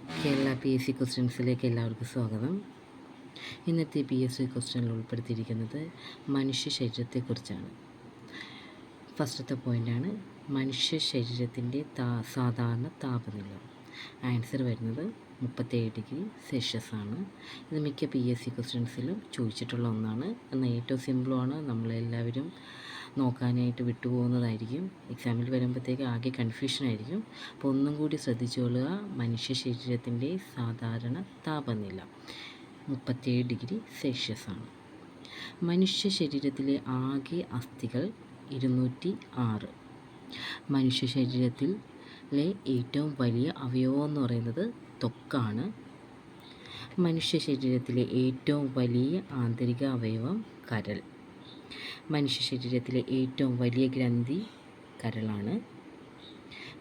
Kerala PSC ക്വസ്റ്റ്യൻസിലേക്ക് എല്ലാവർക്കും സ്വാഗതം. ഇന്നത്തെ PSC ക്വസ്റ്റ്യനിൽ ഉൾപ്പെടുത്തിയിരിക്കുന്നത് മനുഷ്യ ശരീരത്തെക്കുറിച്ചാണ്. ഫസ്റ്റത്തെ പോയിൻ്റാണ് മനുഷ്യ ശരീരത്തിൻ്റെ സാധാരണ താപനില. ആൻസർ വരുന്നത് 37 ഡിഗ്രി സെൽഷ്യസ് ആണ്. ഇത് മിക്ക PSC ക്വസ്റ്റ്യൻസിലും ചോദിച്ചിട്ടുള്ള ഒന്നാണ്. എന്നാൽ ഏറ്റവും സിമ്പിളുമാണ്, നമ്മളെല്ലാവരും നോക്കാനായിട്ട് വിട്ടുപോകുന്നതായിരിക്കും. എക്സാമിൽ വരുമ്പോഴത്തേക്ക് ആകെ കൺഫ്യൂഷനായിരിക്കും. അപ്പോൾ ഒന്നും കൂടി ശ്രദ്ധിച്ചുകൊള്ളുക. മനുഷ്യ ശരീരത്തിൻ്റെ സാധാരണ താപനില 37 ഡിഗ്രി സെൽഷ്യസ് ആണ്. മനുഷ്യ ശരീരത്തിലെ ആകെ അസ്ഥികൾ 206. മനുഷ്യ ശരീരത്തിലെ ഏറ്റവും വലിയ അവയവം എന്ന് പറയുന്നത് ത്വക്കാണ്. മനുഷ്യ ശരീരത്തിലെ ഏറ്റവും വലിയ ആന്തരിക അവയവം കരൾ. മനുഷ്യ ശരീരത്തിലെ ഏറ്റവും വലിയ ഗ്രന്ഥി കരളാണ്.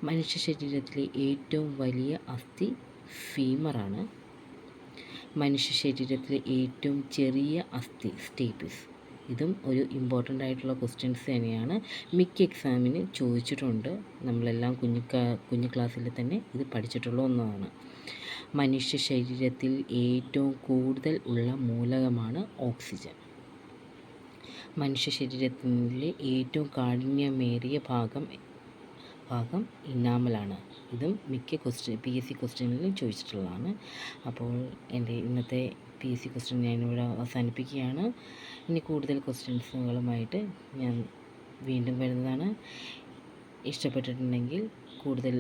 മനുഷ്യ ശരീരത്തിലെ ഏറ്റവും വലിയ അസ്ഥി ഫീമറാണ്. മനുഷ്യ ശരീരത്തിലെ ഏറ്റവും ചെറിയ അസ്ഥി സ്റ്റേപ്പിസ്. ഇതും ഒരു ഇമ്പോർട്ടൻ്റ് ആയിട്ടുള്ള ക്വസ്റ്റ്യൻസ് തന്നെയാണ്. മിക്ക എക്സാമിന് ചോദിച്ചിട്ടുണ്ട്. നമ്മളെല്ലാം കുഞ്ഞു ക്ലാസ്സിൽ തന്നെ ഇത് പഠിച്ചിട്ടുള്ള ഒന്നാണ്. മനുഷ്യ ശരീരത്തിൽ ഏറ്റവും കൂടുതൽ ഉള്ള മൂലകമാണ് ഓക്സിജൻ. മനുഷ്യ ശരീരത്തിലെ ഏറ്റവും കാഠിന്യമേറിയ ഭാഗം ഇനാമലാണ്. ഇതും മിക്ക PSC ക്വസ്റ്റ്യനിലും ചോദിച്ചിട്ടുള്ളതാണ്. അപ്പോൾ എൻ്റെ ഇന്നത്തെ PSC ക്വസ്റ്റ്യൻ ഞാനിവിടെ അവസാനിപ്പിക്കുകയാണ്. ഇനി കൂടുതൽ ക്വസ്റ്റ്യൻസുകളുമായിട്ട് ഞാൻ വീണ്ടും വരുന്നതാണ്. ഇഷ്ടപ്പെട്ടിട്ടുണ്ടെങ്കിൽ കൂടുതൽ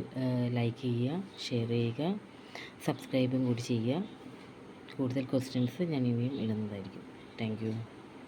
ലൈക്ക് ചെയ്യുക, ഷെയർ ചെയ്യുക, സബ്സ്ക്രൈബും കൂടി ചെയ്യുക. കൂടുതൽ ക്വസ്റ്റ്യൻസ് ഞാൻ ഇനിയും ഇടുന്നതായിരിക്കും. Thank you.